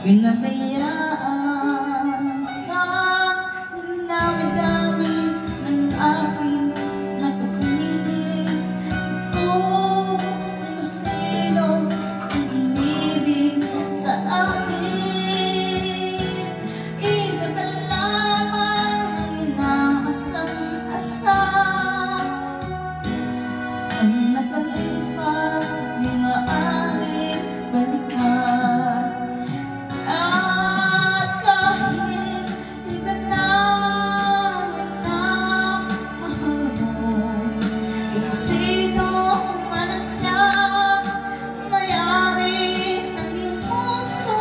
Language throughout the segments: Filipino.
Pinabayaan sa dinami-dami ng aking napag-ibig. Kung sino-sino ang umibig sa akin, isa pa lamang ang inaasam-asam. Ang nakalipas di maaaring balikan. At kahit iba na ang minamahal mo, kung sino man ang siyang may-ari ng iyong puso,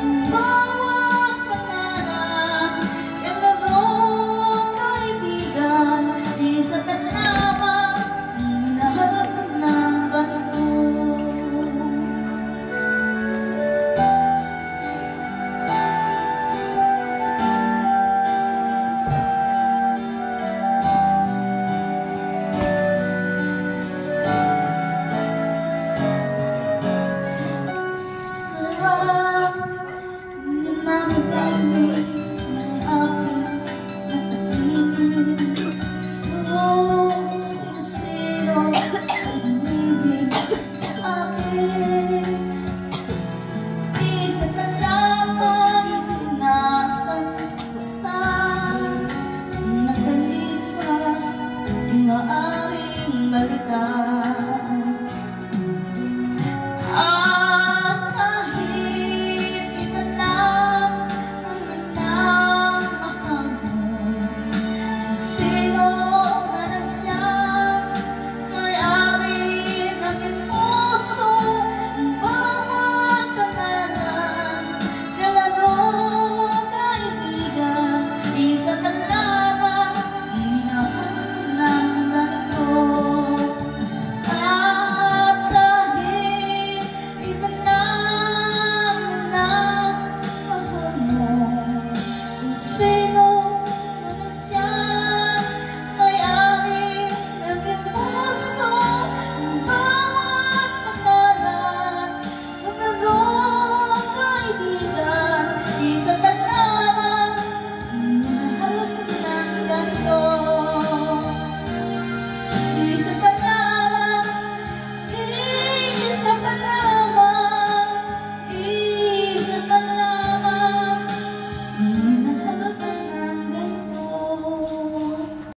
ang bawat pangalan, kalaro, kaibigan, isa pa lamang ang hinahanap ng ganito. Dinami-dami